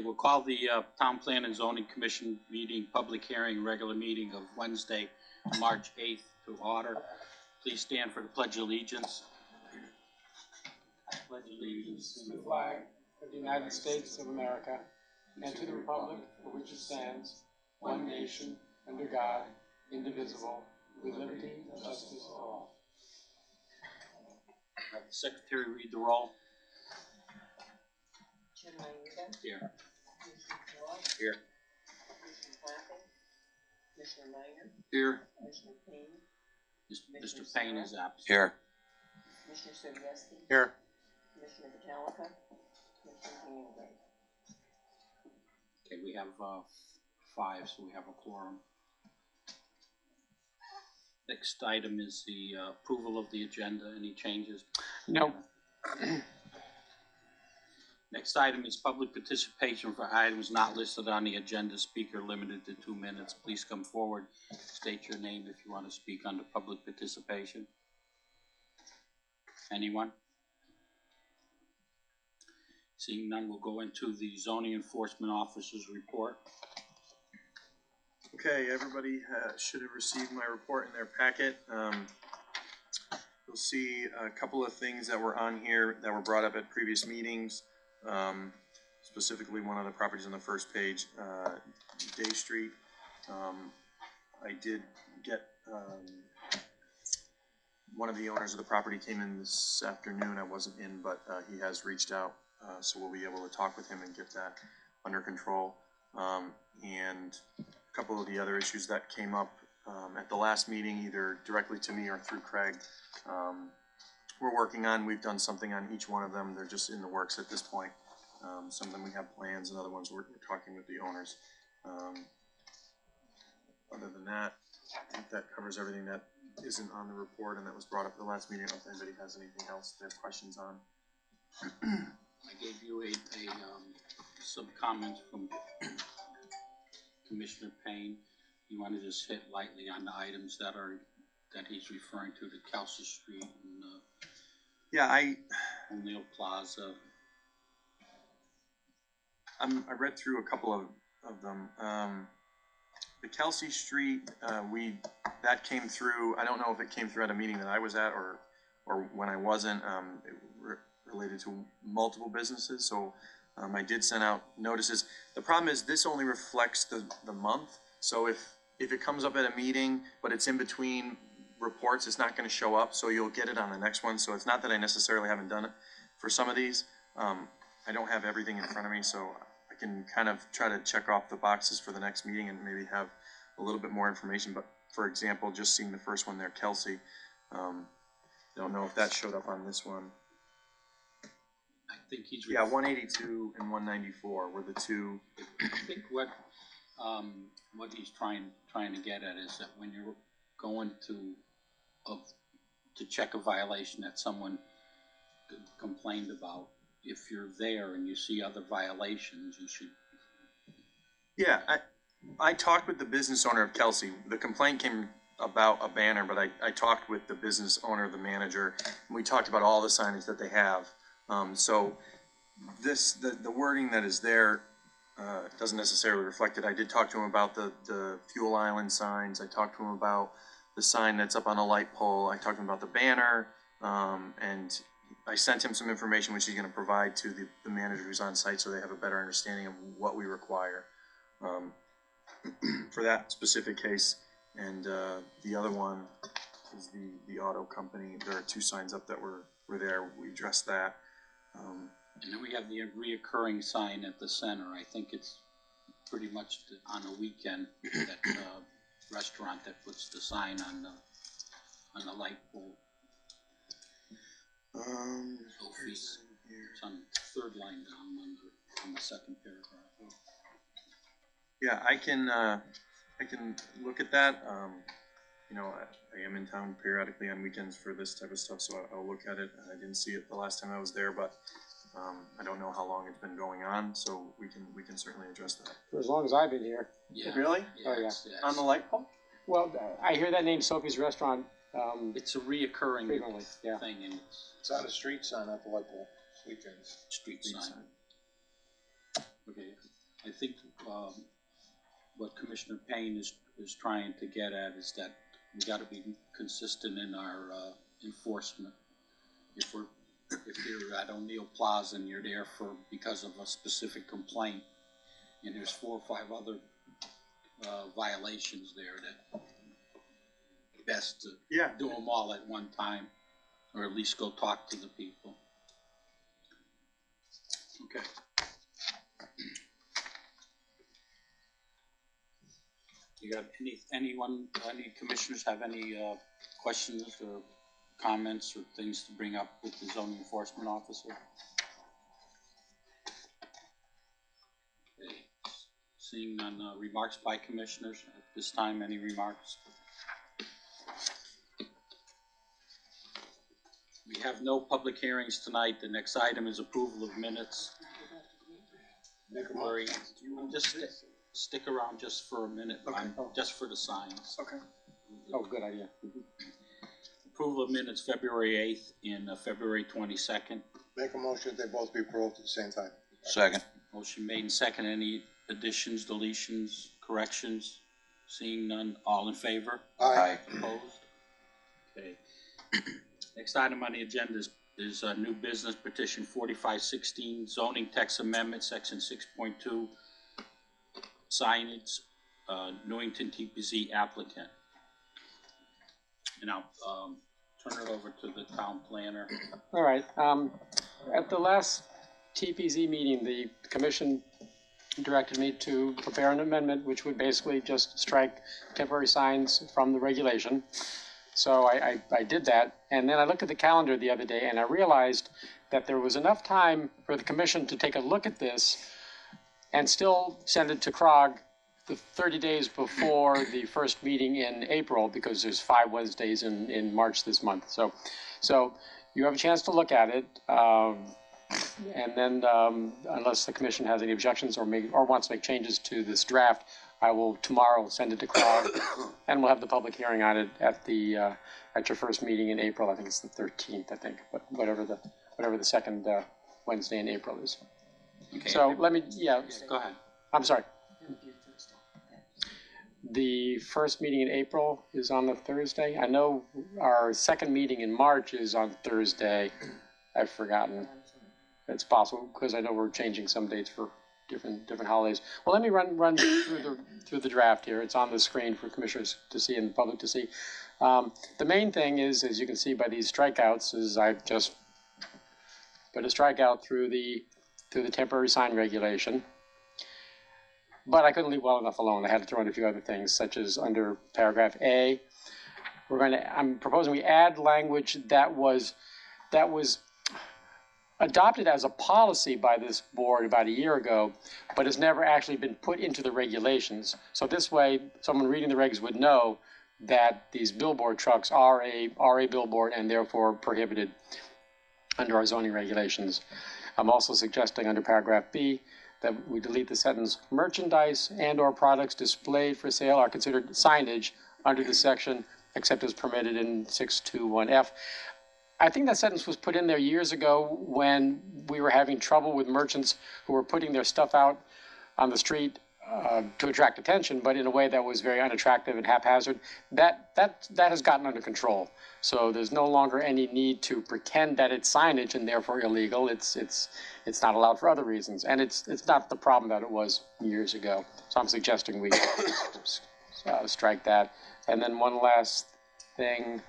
we'll call the Town Plan and Zoning Commission meeting, public hearing, regular meeting of Wednesday, March 8th to order. Please stand for the Pledge of Allegiance. I pledge allegiance to the flag of the United States of America and to the republic for which it stands, one nation, under God, indivisible, with liberty and justice for all. Have the Secretary read the roll. Jim Newington. Here. Commissioner Claus. Here. Commissioner Clapping. Commissioner Minor. Here. Commissioner Payne. Mr. Payne is absent. Here. Commissioner Sobieski. Here. Commissioner Metallica. Commissioner Greenway. Okay, we have 5, so we have a quorum. Next item is the approval of the agenda. Any changes? No. Next item is public participation for items not listed on the agenda. Speaker limited to 2 minutes. Please come forward. State your name if you want to speak under public participation. Anyone? Seeing none, we'll go into the zoning enforcement officer's report. Okay, everybody should have received my report in their packet. You'll see a couple of things that were on here that were brought up at previous meetings. Specifically, one of the properties on the first page, Day Street. I did get one of the owners of the property came in this afternoon. I wasn't in, but he has reached out, so we'll be able to talk with him and get that under control. And a couple of the other issues that came up at the last meeting, either directly to me or through Craig, we're working on. We've done something on each one of them. They're just in the works at this point. Some of them we have plans, and other ones we're talking with the owners. Other than that, I think that covers everything that isn't on the report and that was brought up at the last meeting. I don't know if anybody has anything else they have questions on. I gave you some comments from Commissioner Payne. You want to just hit lightly on the items that he's referring to, the Kelsey Street and Yeah, O'Neill Plaza. I read through a couple of them. The Kelsey Street, that came through. I don't know if it came through at a meeting that I was at or when I wasn't. It related to multiple businesses, so I did send out notices. The problem is this only reflects the month. So if it comes up at a meeting, but it's in between reports, it's not going to show up. So you'll get it on the next one. So it's not that I necessarily haven't done it for some of these. I don't have everything in front of me, so I can kind of try to check off the boxes for the next meeting and maybe have a little bit more information. But for example, just seeing the first one there, Kelsey, don't know if that showed up on this one. I think he's 182 and 194 were the two. I think what he's trying to get at is that when you're going to check a violation that someone complained about, if you're there and you see other violations, you should. Yeah, I talked with the business owner of Kelsey. The complaint came about a banner, but I talked with the business owner, the manager, and we talked about all the signage that they have. So the wording that is there doesn't necessarily reflect it. I did talk to him about the fuel island signs. I talked to him about the sign that's up on a light pole. I talked to him about the banner, and I sent him some information which he's going to provide to the manager who's on site so they have a better understanding of what we require for that specific case. And the other one is the auto company. There are 2 signs up that were there. We addressed that. And then we have the reoccurring sign at the center. I think it's pretty much on a weekend that restaurant that puts the sign on the light pole. It's on the 3rd line down on the 2nd paragraph. Yeah, I can look at that. You know, I am in town periodically on weekends for this type of stuff, so I'll look at it. I didn't see it the last time I was there, but I don't know how long it's been going on, so we can certainly address that. For as long as I've been here. Yeah. Really? Oh, yeah. Yes. On the light pole? Well, I hear that name, Sophie's Restaurant. It's a reoccurring Frequently, yeah. thing, and It's on a street sign at the light pole, weekends. street sign. Okay. I think, what Commissioner Payne is trying to get at is that we gotta be consistent in our, enforcement. If you're at O'Neill Plaza and you're there because of a specific complaint, and there's 4 or 5 other, violations there, that best to do them all at one time, or at least go talk to the people. Okay. You got any commissioners have any questions or comments or things to bring up with the zoning enforcement officer? Okay. Seeing none, remarks by commissioners at this time, any remarks? We have no public hearings tonight. The next item is approval of minutes. February, just stick around just for a minute, Okay. just for the signs. Okay. Oh, good idea. Approval of minutes February 8th and February 22nd. Make a motion that they both be approved at the same time. Second. Motion made and second. Any additions, deletions, corrections? Seeing none, all in favor? Aye. Opposed? Okay. Next item on the agenda is new business petition 4516, zoning text amendment, section 6.2, signage, Newington TPZ applicant. And I'll turn it over to the town planner. All right, at the last TPZ meeting, the commission directed me to prepare an amendment which would basically just strike temporary signs from the regulation. So I did that, and then I looked at the calendar the other day and I realized that there was enough time for the commission to take a look at this and still send it to CROG the 30 days before the first meeting in April, because there's 5 Wednesdays in March this month. So you have a chance to look at it, and then unless the commission has any objections or wants to make changes to this draft, I will tomorrow send it to CROG, and we'll have the public hearing on it at your first meeting in April. I think it's the 13th, I think, but whatever the second Wednesday in April is. Okay. So let me, Go ahead. I'm sorry. The first meeting in April is on the Thursday. I know our second meeting in March is on Thursday. I've forgotten. It's possible, because I know we're changing some dates for different holidays. Well, let me run through the draft here. It's on the screen for commissioners to see and the public to see. The main thing is, as you can see by these strikeouts, is I've just put a strikeout through the temporary sign regulation. But I couldn't leave well enough alone. I had to throw in a few other things, such as under paragraph A, I'm proposing we add language that was adopted as a policy by this board about a year ago, but has never actually been put into the regulations. So this way, someone reading the regs would know that these billboard trucks are a billboard and therefore prohibited under our zoning regulations. I'm also suggesting under paragraph B that we delete the sentence, merchandise and or products displayed for sale are considered signage under this section, except as permitted in 621F. I think that sentence was put in there years ago when we were having trouble with merchants who were putting their stuff out on the street to attract attention, but in a way that was very unattractive and haphazard. That has gotten under control. So there's no longer any need to pretend that it's signage and therefore illegal. It's not allowed for other reasons, and it's not the problem that it was years ago. So I'm suggesting we strike that. And then one last thing.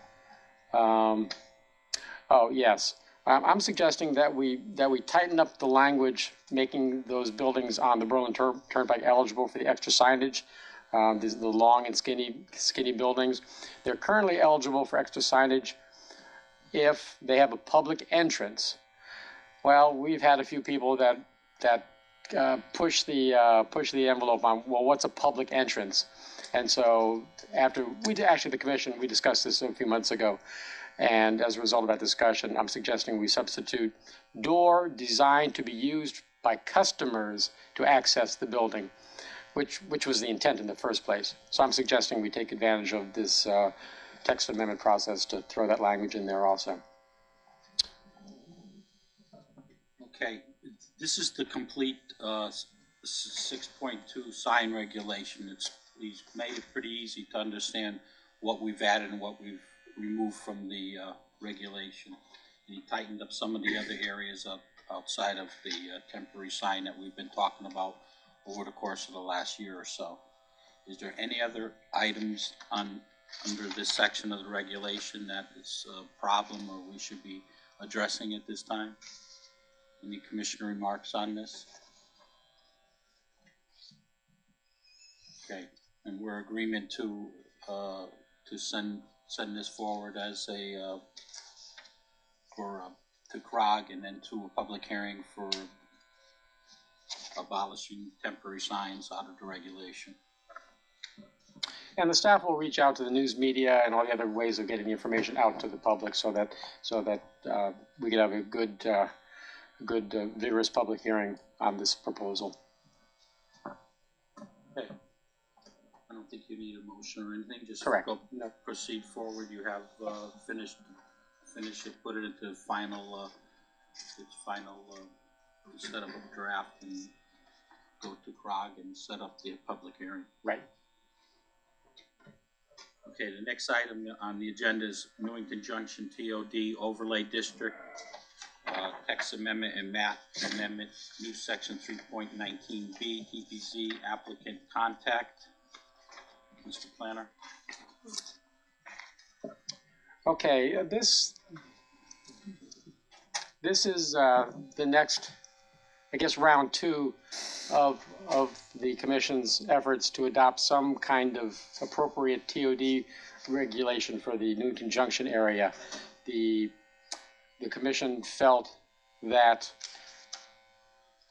Oh yes, I'm suggesting that we tighten up the language, making those buildings on the Berlin Turnpike eligible for the extra signage. These are the long and skinny buildings. They're currently eligible for extra signage if they have a public entrance. Well, we've had a few people that push the envelope on, well, what's a public entrance? And so after the commission, we discussed this a few months ago. And as a result of that discussion, I'm suggesting we substitute door designed to be used by customers to access the building, which was the intent in the first place. So I'm suggesting we take advantage of this text amendment process to throw that language in there also. Okay, this is the complete 6.2 sign regulation. He's made it pretty easy to understand what we've added and what we've removed from the regulation. And he tightened up some of the other areas outside of the temporary sign that we've been talking about over the course of the last year or so. Is there any other items under this section of the regulation that is a problem or we should be addressing at this time? Any commissioner remarks on this? Okay, and we're agreement to send this forward as a to CROG and then to a public hearing for abolishing temporary signs out of the regulation. And the staff will reach out to the news media and all the other ways of getting the information out to the public so that we can have a good vigorous public hearing on this proposal. Okay. I don't think you need a motion or anything. Just Correct. Go No. proceed forward. You have finish it, put it into final set up a draft and go to CROG and set up the public hearing. Right. Okay, the next item on the agenda is Newington Junction TOD Overlay District, text amendment and map amendment, new section 3.19B, TPZ applicant contact. Mr. Planner. Okay, this is the next, I guess, round two of the commission's efforts to adopt some kind of appropriate TOD regulation for the Newington Junction area. The commission felt that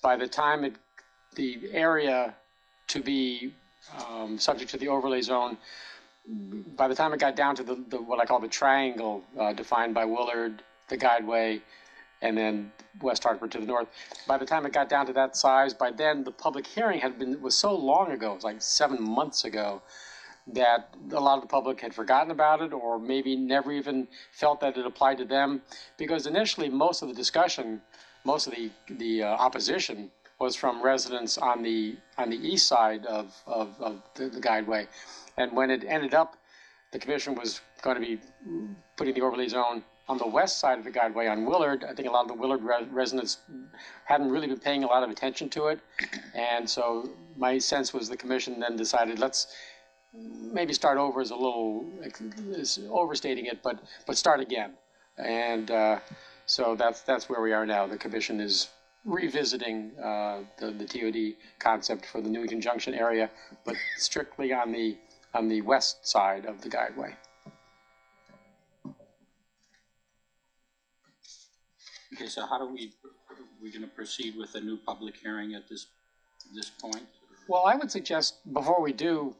by the time the area to be subject to the overlay zone, by the time it got down to the what I call the triangle defined by Willard, the Guideway, and then West Hartford to the north, by the time it got down to that size, by then the public hearing was so long ago, it was like 7 months ago, that a lot of the public had forgotten about it or maybe never even felt that it applied to them, because initially most of the discussion, most of the opposition was from residents on the east side of the Guideway. And when it ended up, the commission was going to be putting the overlay zone on the west side of the Guideway on Willard. I think a lot of the Willard residents hadn't really been paying a lot of attention to it. And so my sense was the commission then decided, let's maybe start over is a little is overstating it, but start again. And so that's where we are now. The commission is revisiting the TOD concept for the Newington Junction area, but strictly on the west side of the Guideway. Okay, so how do we're going to proceed with a new public hearing at this point? Well, I would suggest before we do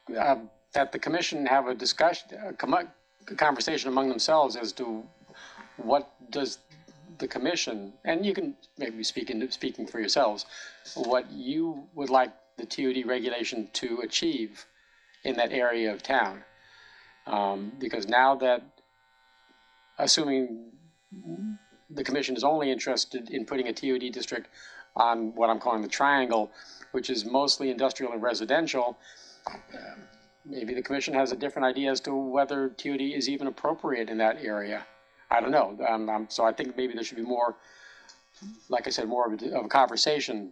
that the commission have a discussion, a conversation among themselves as to what does the commission, and you can maybe speaking for yourselves, what you would like the TOD regulation to achieve in that area of town. Because now that, assuming the commission is only interested in putting a TOD district on what I'm calling the triangle, which is mostly industrial and residential, maybe the commission has a different idea as to whether TOD is even appropriate in that area. I don't know. So I think maybe there should be more, like I said, more of a conversation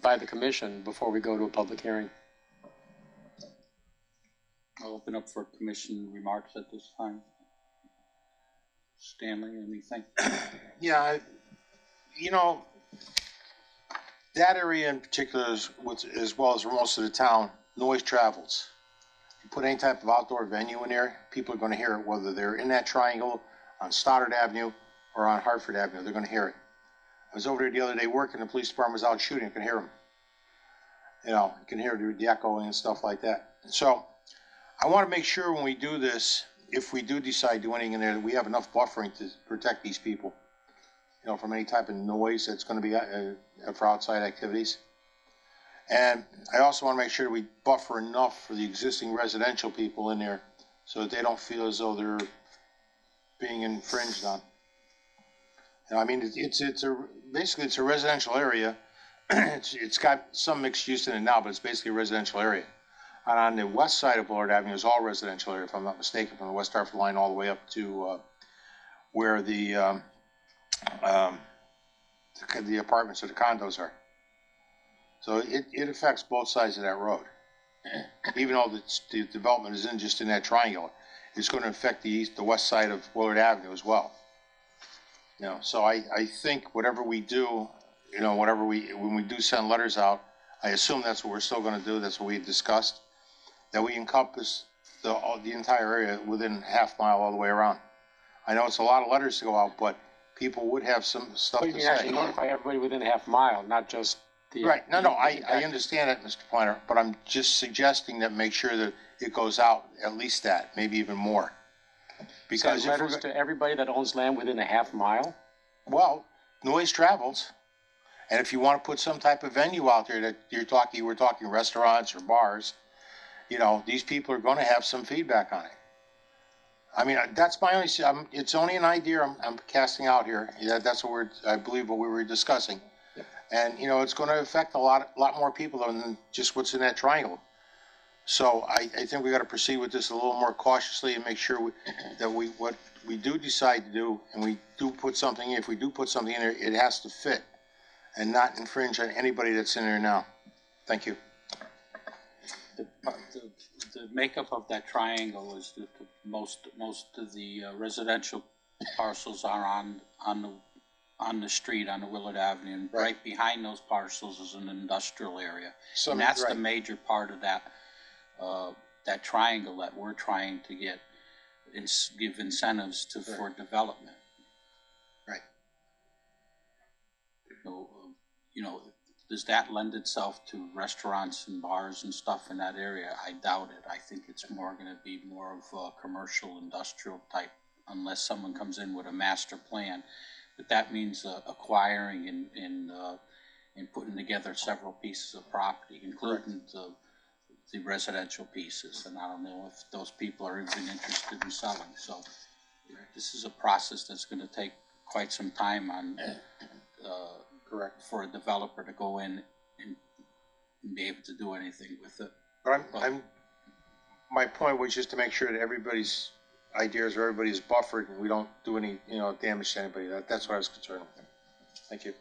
by the commission before we go to a public hearing. I'll open up for commission remarks at this time. Stanley, anything? Yeah, that area in particular, as well as most of the town, noise travels. You put any type of outdoor venue in there, people are going to hear it, whether they're in that triangle on Stoddard Avenue or on Hartford Avenue, they're going to hear it. I was over there the other day working, the police department was out shooting, you can hear them. You can hear the echoing and stuff like that. So I want to make sure when we do this, if we do decide to do anything in there, that we have enough buffering to protect these people, from any type of noise that's going to be for outside activities. And I also want to make sure we buffer enough for the existing residential people in there so that they don't feel as though they're being infringed on. It's basically a residential area it's got some mixed use in it now, but it's basically a residential area. And on the west side of Bullard Avenue is all residential area, if I'm not mistaken, from the West Hartford line all the way up to where the apartments or the condos are. So it affects both sides of that road. Even though the development isn't just in that triangle, it's going to affect the west side of Willard Avenue as well. You know, so I think whatever we do, you know, when we do send letters out, I assume that's what we're still going to do. That's what we discussed, that we encompass the entire area within half mile all the way around. I know it's a lot of letters to go out, but people would have some stuff But you to can say. actually notify everybody within a half mile, not just the. Right, no, I understand it, Mr. Planner, but I'm just suggesting that make sure that it goes out at least that, maybe even more. Because Send if letters to everybody that owns land within a half mile? well, noise travels. And if you want to put some type of venue out there that we're talking restaurants or bars, you know, these people are going to have some feedback on it. I mean, that's my only, it's only an idea I'm casting out here. Yeah, that's what I believe what we were discussing. Yep. And, you know, it's going to affect a lot more people than just what's in that triangle. So I think we got to proceed with this a little more cautiously and make sure that what we do decide to do, and we do put something in, if we do put something in there, it has to fit and not infringe on anybody that's in there now. Thank you. The makeup of that triangle is that most of the residential parcels are on the street, on the Willard Avenue, and right behind those parcels is an industrial area. So, and that's right. the major part of that triangle that we're trying to give incentives to for development. Right. So, you know, does that lend itself to restaurants and bars and stuff in that area? I doubt it. I think it's more going to be more of a commercial, industrial type, unless someone comes in with a master plan. But that means acquiring and putting together several pieces of property, including the residential pieces. And I don't know if those people are even interested in selling. So this is a process that's going to take quite some time on. Correct. For a developer to go in and be able to do anything with it. But my point was just to make sure that everybody's ideas or everybody's buffered and we don't do any, you know, damage to anybody. That's what I was concerned with. Thank you.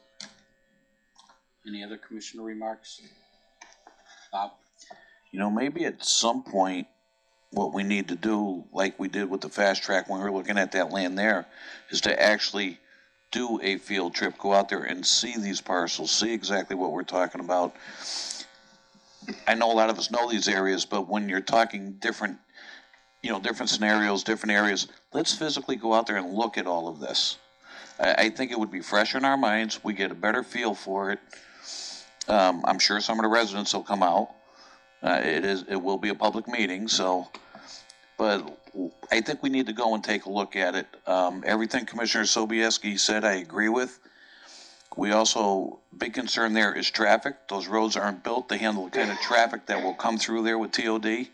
Any other commissioner remarks? Bob? You know, maybe at some point, what we need to do, like we did with the fast track when we were looking at that land there, is to actually do a field trip, go out there and see these parcels, see exactly what we're talking about. I know a lot of us know these areas, but when you're talking different scenarios, different areas, let's physically go out there and look at all of this. I think it would be fresh in our minds. We get a better feel for it. I'm sure some of the residents will come out. It will be a public meeting, but I think we need to go and take a look at it. Everything Commissioner Sobieski said, I agree with. We also, big concern there is traffic. Those roads aren't built to handle the kind of traffic that will come through there with TOD.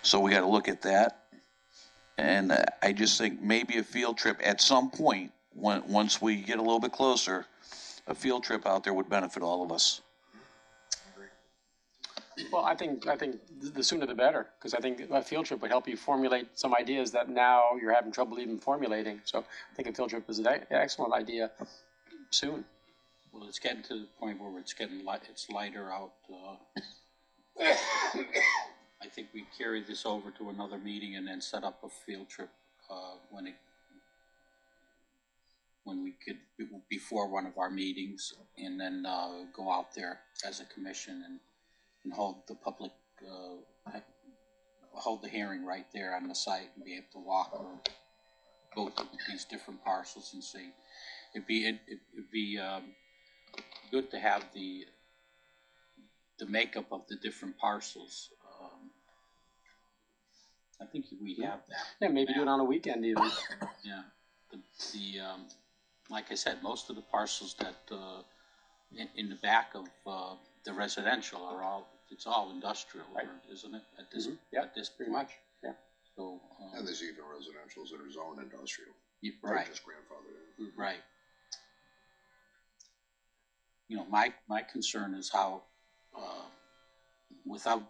So we got to look at that. And I just think maybe a field trip at some point, once we get a little bit closer, a field trip out there would benefit all of us. Well, I think the sooner the better, because I think a field trip would help you formulate some ideas that now you're having trouble even formulating. So I think a field trip is an excellent idea soon. Well, it's getting to the point where it's lighter out. I think we carry this over to another meeting and then set up a field trip when we could, before one of our meetings, and then go out there as a commission and hold the public, hold the hearing right there on the site and be able to walk or go to these different parcels and see. It'd be good to have the makeup of the different parcels. I think we have that. Yeah, maybe do it on a weekend even. Yeah, like I said, most of the parcels that in the back of the residential it's all industrial, right, isn't it? At this, at this pretty much. Yeah. So. And there's even residentials that are zoned industrial. Right. Just grandfathered in. Right. you know, my concern is how, without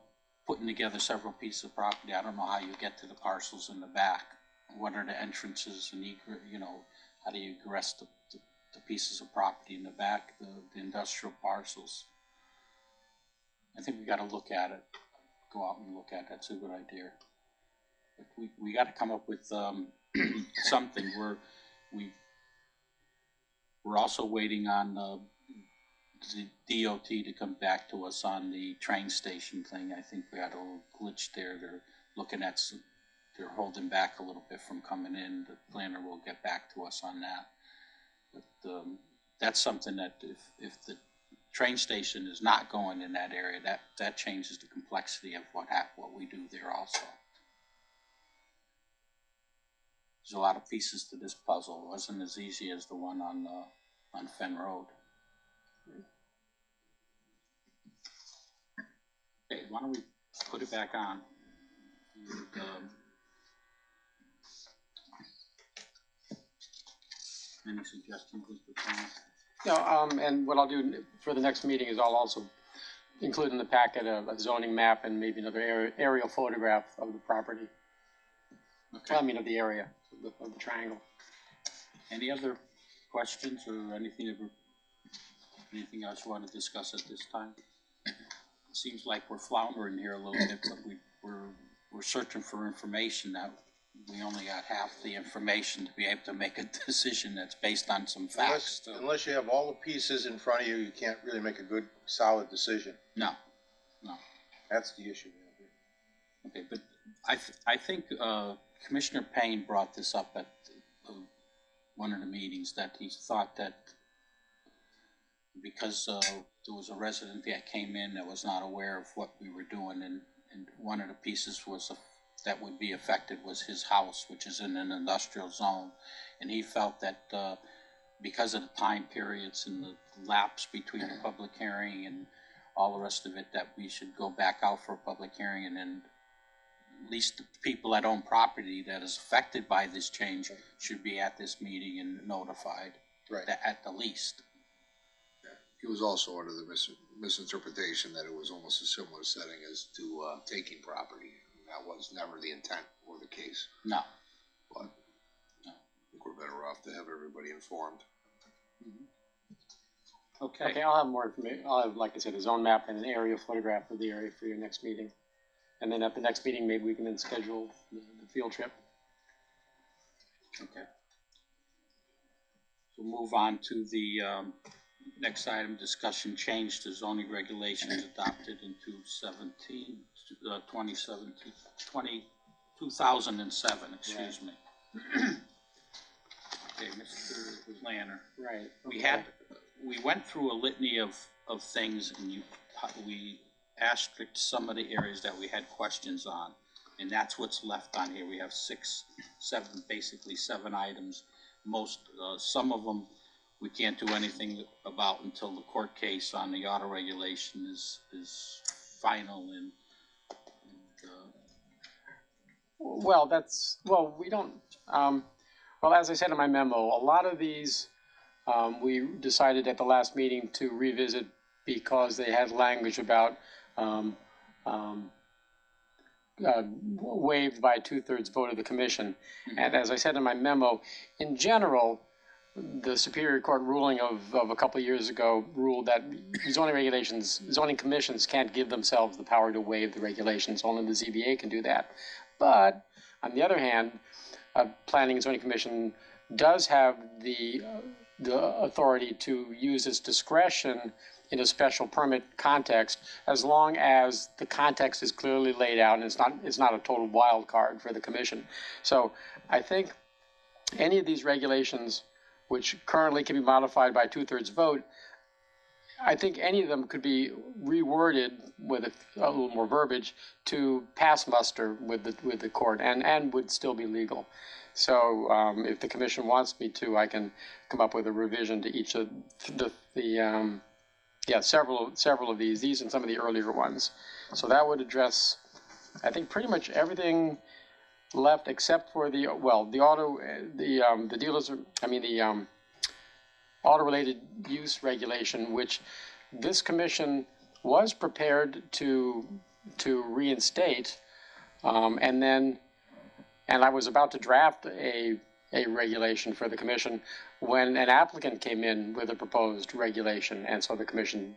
putting together several pieces of property, I don't know how you get to the parcels in the back. What are the entrances and you know, how do you egress the pieces of property in the back, the industrial parcels? I think we gotta look at it, go out and look at it. That's a good idea. But we gotta come up with, something where we're also waiting on, the DOT to come back to us on the train station thing. I think we had a little glitch there. They're looking at they're holding back a little bit from coming in. The planner will get back to us on that. But that's something that if the train station is not going in that area, that changes the complexity of what we do there also. There's a lot of pieces to this puzzle. It wasn't as easy as the one on Fen Road. Okay, why don't we put it back on? And, any suggestions, Mr. Thomas? No, and what I'll do for the next meeting is I'll also include in the packet a zoning map and maybe another aerial photograph of the property. Okay. I mean, of the area, of the triangle. Any other questions or anything else you want to discuss at this time? It seems like we're floundering here a little bit, but we're searching for information now. We only got half the information to be able to make a decision that's based on some facts. Unless you have all the pieces in front of you, you can't really make a good, solid decision. No. That's the issue. Okay, but I think Commissioner Payne brought this up at one of the meetings, that he thought that because there was a resident that came in that was not aware of what we were doing, and one of the pieces was that would be affected was his house, which is in an industrial zone, and he felt that because of the time periods and the lapse between the public hearing and all the rest of it, that we should go back out for a public hearing, and then at least the people that own property that is affected by this change should be at this meeting and notified, Right. at the least. He was also under the misinterpretation that it was almost a similar setting as to taking property. That was never the intent or the case. No. But I think we're better off to have everybody informed. Okay. Okay, I'll have more information. I'll have, like I said, a zone map and an aerial photograph of the area for your next meeting. And then at the next meeting, maybe we can then schedule the field trip. Okay. So move on to the next item, discussion change to zoning regulations adopted in 2007, excuse me. Okay, Mr. Lanner. Right. We went through a litany of things, and we asterisked some of the areas that we had questions on, and that's what's left on here. We have basically seven items. Some of them we can't do anything about until the court case on the auto regulation is final and we don't, well, as I said in my memo, a lot of these, we decided at the last meeting to revisit because they had language about, waived by a 2/3 vote of the commission. And as I said in my memo, in general, the Superior Court ruling of a couple of years ago ruled that zoning commissions can't give themselves the power to waive the regulations. Only the ZBA can do that. But on the other hand, Planning and Zoning Commission does have the authority to use its discretion in a special permit context, as long as the context is clearly laid out and it's not a total wild card for the commission. So I think any of these regulations, which currently can be modified by 2/3 vote, I think any of them could be reworded with a little more verbiage to pass muster with the court and would still be legal. So if the commission wants me to, I can come up with a revision to each of several of these and some of the earlier ones. So that would address, I think, pretty much everything left except for the dealers, auto-related use regulation, which this commission was prepared to reinstate, and I was about to draft a regulation for the commission when an applicant came in with a proposed regulation, and so the commission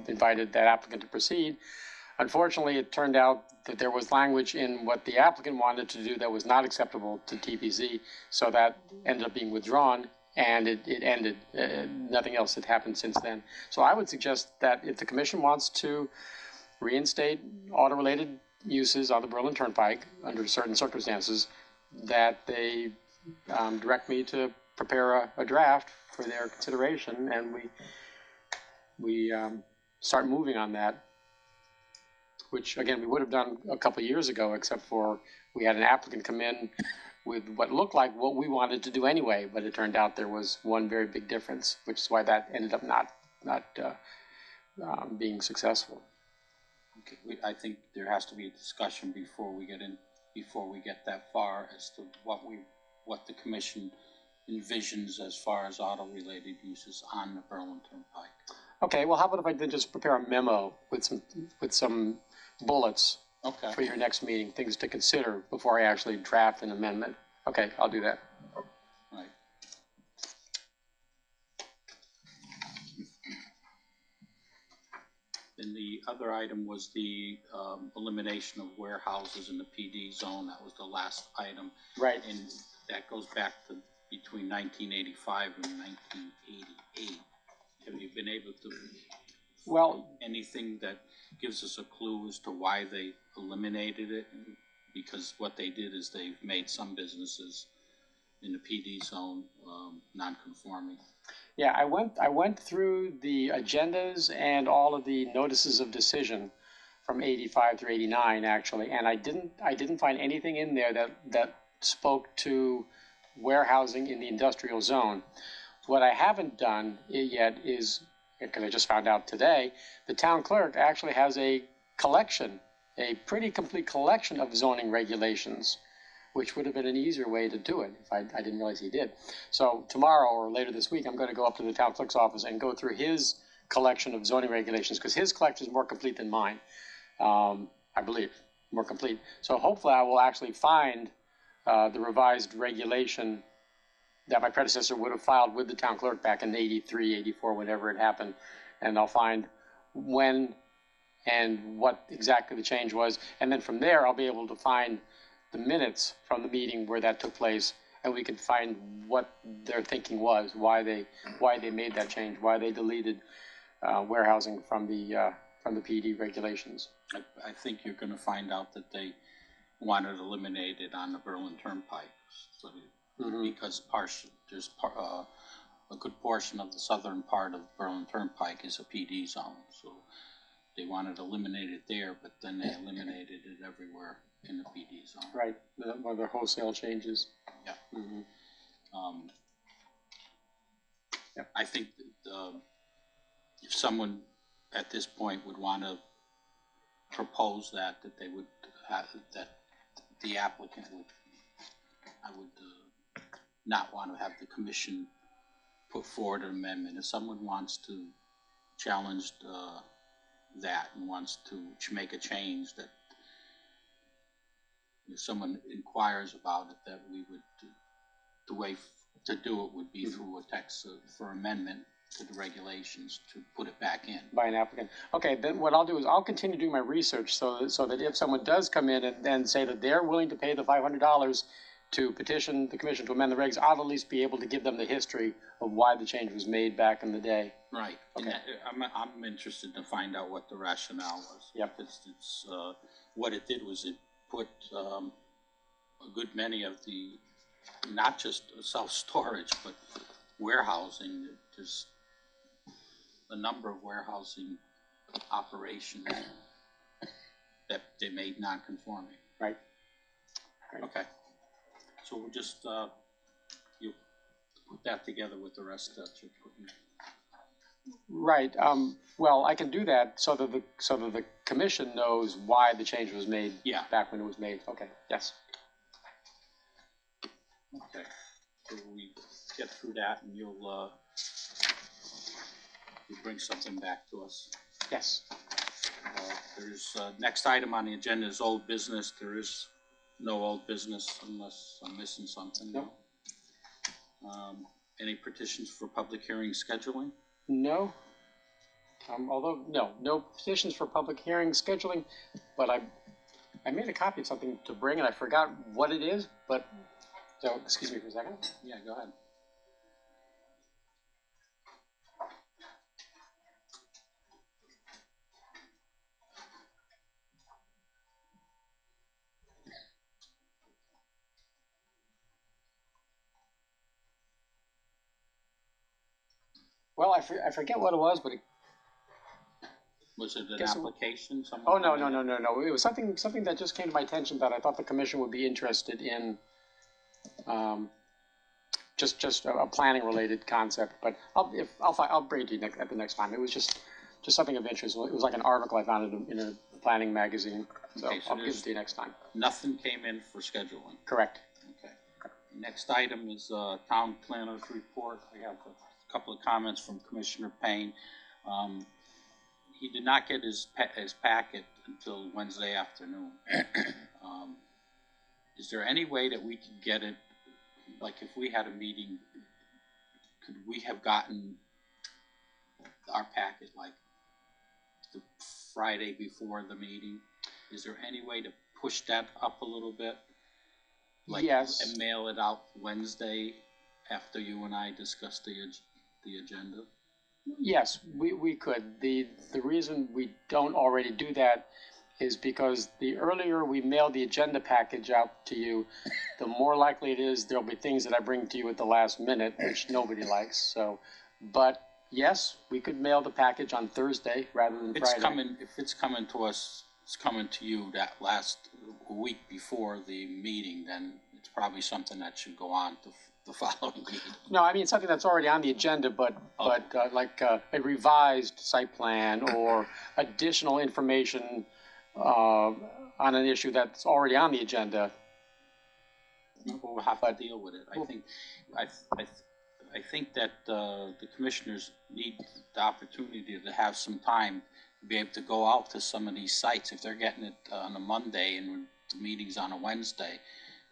invited that applicant to proceed. Unfortunately, it turned out that there was language in what the applicant wanted to do that was not acceptable to TPC, so that ended up being withdrawn, and it ended. Nothing else had happened since then. So I would suggest that if the commission wants to reinstate auto-related uses on the Berlin Turnpike under certain circumstances, that they direct me to prepare a draft for their consideration, and we start moving on that, which again we would have done a couple of years ago, except for we had an applicant come in with what looked like what we wanted to do anyway, but it turned out there was one very big difference, which is why that ended up not being successful. Okay, I think there has to be a discussion before we get that far as to what the commission envisions as far as auto-related uses on the Berlin Turnpike. Okay, well, how about if I did just prepare a memo with some bullets Okay. for your next meeting, things to consider before I actually draft an amendment. Okay, I'll do that. Right. Then the other item was the elimination of warehouses in the PD zone. That was the last item. Right. And that goes back to between 1985 and 1988. Have you been able to, Well, anything that gives us a clue as to why they eliminated it? Because what they did is they've made some businesses in the PD zone non-conforming. yeah, I went through the agendas and all of the notices of decision from 85 through 89 actually, and I didn't find anything in there that spoke to warehousing in the industrial zone. What I haven't done yet is, because I just found out today, the town clerk actually has a collection, a pretty complete collection of zoning regulations, which would have been an easier way to do it if I didn't realize he did. So tomorrow or later this week, I'm going to go up to the town clerk's office and go through his collection of zoning regulations, because his collection is more complete than mine, I believe, more complete. So hopefully I will actually find the revised regulation that my predecessor would have filed with the town clerk back in 83, 84, whenever it happened. And I'll find when and what exactly the change was. And then from there, I'll be able to find the minutes from the meeting where that took place, and we can find what their thinking was, why they made that change, why they deleted warehousing from the PD regulations. I think you're going to find out that they wanted to eliminate it on the Berlin Turnpike. So because there's a good portion of the southern part of Berlin Turnpike is a PD zone, so they wanted to eliminate it there, but then they eliminated it everywhere in the PD zone. Right, one of the wholesale changes. Yeah. Mm-hmm. Yep. I think that, if someone at this point would want to propose that they would have, that the applicant would, I would not want to have the commission put forward an amendment. If someone wants to challenge that and wants to make a change, that if someone inquires about it, that we would, the way to do it would be through a text for amendment to the regulations to put it back in. By an applicant. Okay, then what I'll do is I'll continue doing my research so that if someone does come in and say that they're willing to pay the $500 to petition the commission to amend the regs, I'll at least be able to give them the history of why the change was made back in the day. Right. Okay. And I'm interested to find out what the rationale was. Yep. It's what it did was it put a good many of the, not just self-storage, but warehousing. There's a number of warehousing operations that they made non-conforming. Right. Okay. So we'll just, you put that together with the rest that you're putting. Right. Well, I can do that so that the commission knows why the change was made. Yeah. Back when it was made. Okay. Yes. Okay. So we get through that, and you'll You bring something back to us. Yes. There's, next item on the agenda is old business. There is no old business unless I'm missing something. No. Any petitions for public hearing scheduling? No. Although, no petitions for public hearing scheduling, but I made a copy of something to bring and I forgot what it is, but, so, excuse me for a second. Yeah, go ahead. Well, I forget what it was, but Was it an Guess it- application? oh, no. It was something that just came to my attention that I thought the commission would be interested in. Just a planning related concept, but I'll bring it to you at the next time. It was just something of interest. It was like an article I found in a planning magazine, so Okay, so I'll give it there's- to you next time. Nothing came in for scheduling. Correct. Okay. Next item is town planner's report. I have a couple of comments from Commissioner Payne. He did not get his packet until Wednesday afternoon. Is there any way that we could get it, like if we had a meeting, could we have gotten our packet like the Friday before the meeting? Is there any way to push that up a little bit? Like, Yes. and mail it out Wednesday after you and I discuss the agenda? Yes, we could. The reason we don't already do that is because the earlier we mail the agenda package out to you, the more likely it is there'll be things that I bring to you at the last minute, which nobody likes. So, but yes, we could mail the package on Thursday rather than Friday. If it's coming to us, it's coming to you that last week before the meeting, then it's probably something that should go on to the following meeting. No, I mean something that's already on the agenda, but like a revised site plan or additional information on an issue that's already on the agenda. We'll have to deal with it. I think that the commissioners need the opportunity to have some time to be able to go out to some of these sites. If they're getting it on a Monday and the meeting's on a Wednesday,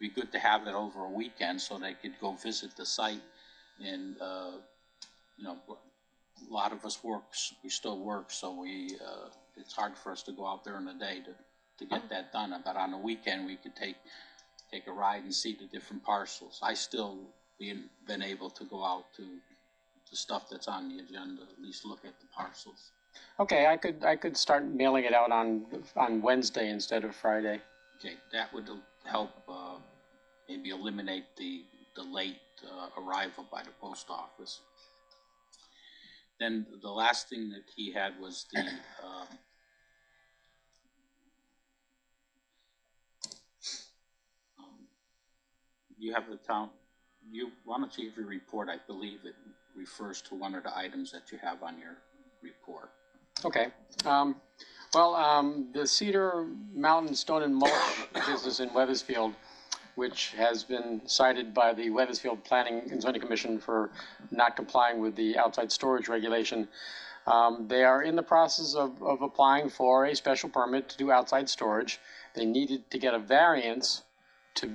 it'd be good to have it over a weekend so they could go visit the site. And you know, a lot of us we still work, so it's hard for us to go out there in the day to get that done. But on the weekend, we could take a ride and see the different parcels. I still been able to go out to the stuff that's on the agenda, at least look at the parcels. Okay, I could start mailing it out on Wednesday instead of Friday. Okay, that would help maybe eliminate the late arrival by the post office. Then the last thing that he had was the you have the town. Why don't you give your report? I believe it refers to one of the items that you have on your report. Okay. The Cedar Mountain Stone and Mulch business in Weathersfield, which has been cited by the Weathersfield Planning and Zoning Commission for not complying with the outside storage regulation. They are in the process of applying for a special permit to do outside storage. They needed to get a variance to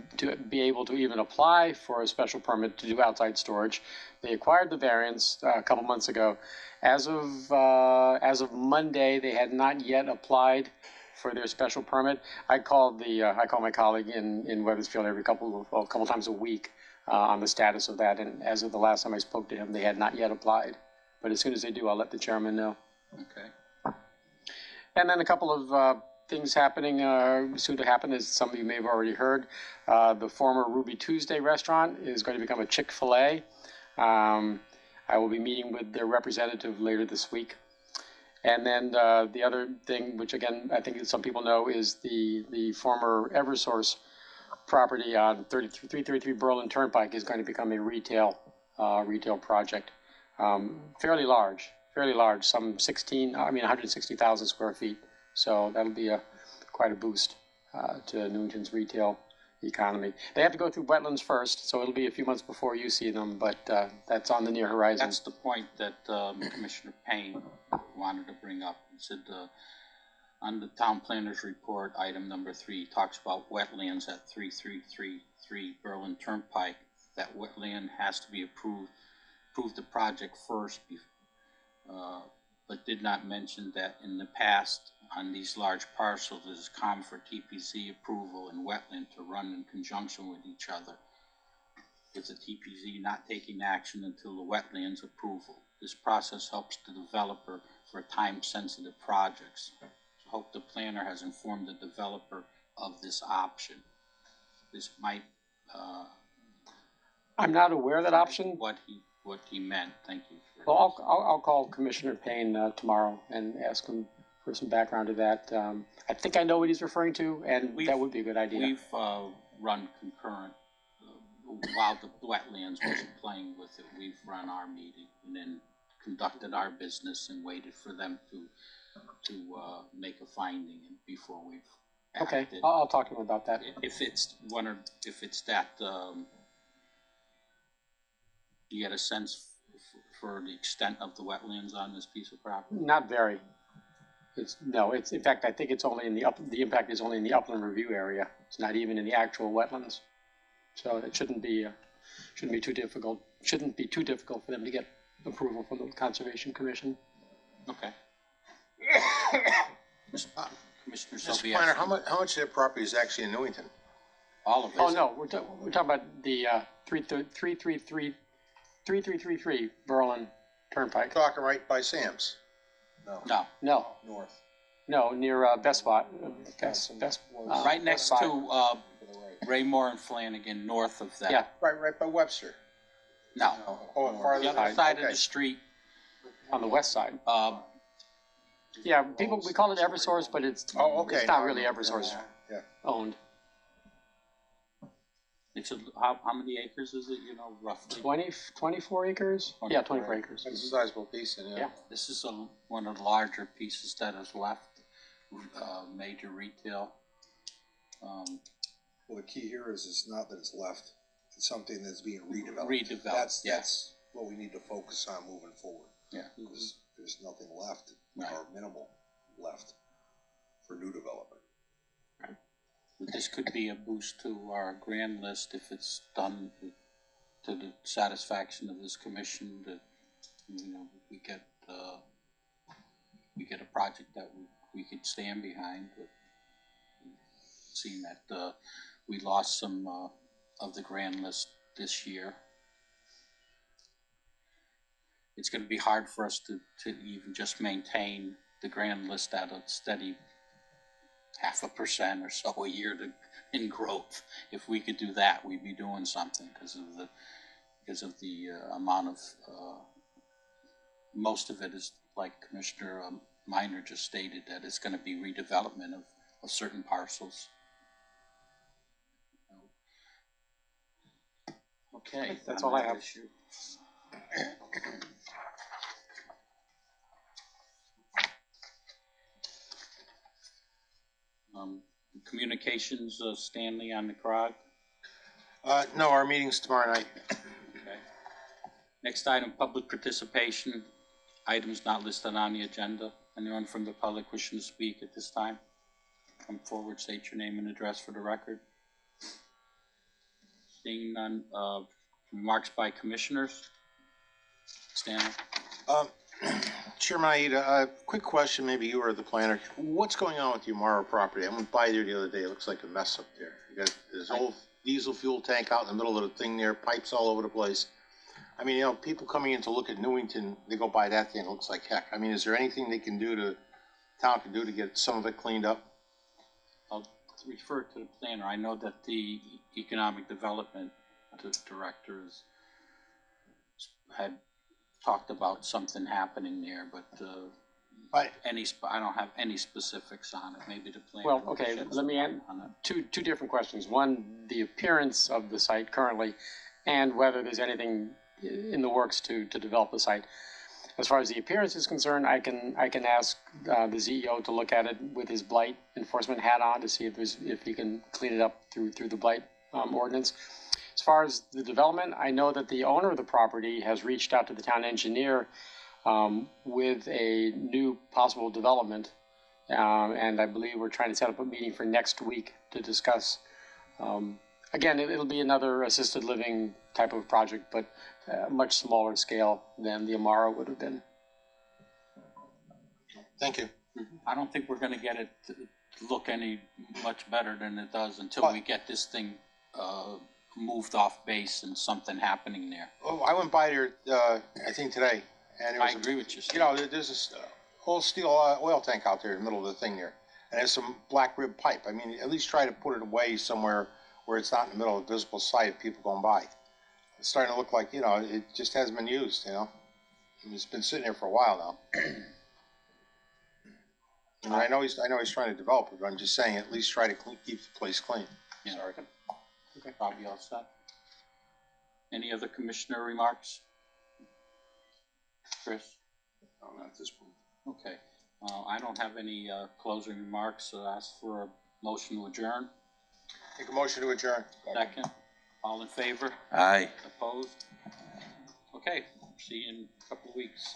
be able to even apply for a special permit to do outside storage. They acquired the variance a couple months ago. As of Monday, they had not yet applied for their special permit. I call my colleague in Weathersfield every couple times a week on the status of that. And as of the last time I spoke to him, they had not yet applied. But as soon as they do, I'll let the chairman know. Okay. And then a couple of things happening soon to happen, as some of you may have already heard. The former Ruby Tuesday restaurant is going to become a Chick-fil-A. I will be meeting with their representative later this week. And then the other thing, which again I think some people know, is the former Eversource property on 333 Berlin Turnpike is going to become a retail project. Fairly large, some 160,000 square feet. So that'll be quite a boost to Newington's retail the economy. They have to go through wetlands first, so it'll be a few months before you see them, but that's on the near horizon. That's the point that Commissioner Payne wanted to bring up. He said on the town planner's report, item number 3 talks about wetlands at 3333 Berlin Turnpike. That wetland has to be approved the project first, but did not mention that in the past on these large parcels it is common for TPZ approval and wetland to run in conjunction with each other, with the TPZ not taking action until the wetlands approval. This process helps the developer for time-sensitive projects. So hope the planner has informed the developer of this option. This might I'm not aware of that option. what he meant. Thank you. Well, I'll call Commissioner Payne tomorrow and ask him for some background to that. I think I know what he's referring to, and that would be a good idea. We've run concurrent while the wetlands wasn't playing with it. We've run our meeting and then conducted our business and waited for them to make a finding before we've acted. Okay, I'll talk to him about that. If it's that, do you get a sense for the extent of the wetlands on this piece of property? Not very. It's in fact, I think it's only in the impact is only in the upland review area. It's not even in the actual wetlands. So it shouldn't be too difficult. Shouldn't be too difficult for them to get approval from the Conservation Commission. Okay. Commissioner Mr. Sobieski. Planner, how much of that property is actually in Newington? All of it. Oh no, we're talking about the 3333 Berlin Turnpike. Talking right by Sam's. No. No, North. no, near Best Spot. Right next Spot. to Raymore and Flanagan, north of that. Yeah. Right by Webster. No. Oh, farther The other side, side of okay. the street. On the west side. Yeah, we call it Eversource, but it's it's not really Eversource Yeah. owned. It's how many acres is it? You know, roughly. 24 acres. Yeah, 24 acres. That's a sizable piece, and Yeah. This is one of the larger pieces that is left. Major retail. Well, the key here is it's not that it's left, it's something that's being redeveloped. Redeveloped, That's what we need to focus on moving forward. Yeah. Because there's nothing left, Right. or minimal left for new development. But this could be a boost to our grand list if it's done to the satisfaction of this commission. That we get a project that we could stand behind. But seeing that we lost some of the grand list this year, it's going to be hard for us to even just maintain the grand list at a steady 0.5% or so a year in growth. If we could do that, we'd be doing something because of the amount of most of it is, like Commissioner Minor just stated, that it's going to be redevelopment of certain parcels. Okay, That's on all I that have. issue. Communications, Stanley on the CROG. No, our meeting's tomorrow night. Okay. Next item, public participation. Items not listed on the agenda. Anyone from the public wishing to speak at this time? Come forward, state your name and address for the record. Seeing none, remarks by commissioners. Stanley. Chairman Aida, a quick question, maybe you or the planner. What's going on with your Morrow property? I went by there the other day. It looks like a mess up there. You got this old diesel fuel tank out in the middle of the thing there, pipes all over the place. I mean, people coming in to look at Newington, they go by that thing, it looks like heck. I mean, is there anything they can do town can do to get some of it cleaned up? I'll refer to the planner. I know that the economic development director had talked about something happening there, but I don't have any specifics on it. Maybe the planner. Well, okay, let me add two different questions. One, the appearance of the site currently, and whether there's anything in the works to develop the site. As far as the appearance is concerned, I can ask the CEO to look at it with his blight enforcement hat on to see if he can clean it up through the blight ordinance. As far as the development, I know that the owner of the property has reached out to the town engineer with a new possible development. And I believe we're trying to set up a meeting for next week to discuss. Again, it'll be another assisted living type of project, but much smaller scale than the Amara would have been. Thank you. I don't think we're gonna get it to look any much better than it does until we get this thing, moved off base and something happening there. Oh, I went by there, I think today, and there I was, agree with you, Steve. you know, there's this whole steel oil tank out there in the middle of the thing there. And there's some black rib pipe. I mean, at least try to put it away somewhere where it's not in the middle of visible sight of people going by. It's starting to look like, you know, it just hasn't been used, you know. I mean, it's been sitting there for a while now. And I know he's trying to develop it, but I'm just saying, at least try to keep the place clean. Yeah. Sorry. Okay, Bobby, all set? Any other commissioner remarks? Chris? No, not at this point. Okay, I don't have any, closing remarks, so I ask for a motion to adjourn. Make a motion to adjourn. Second, all in favor? Aye. Opposed? Okay, see you in a couple of weeks.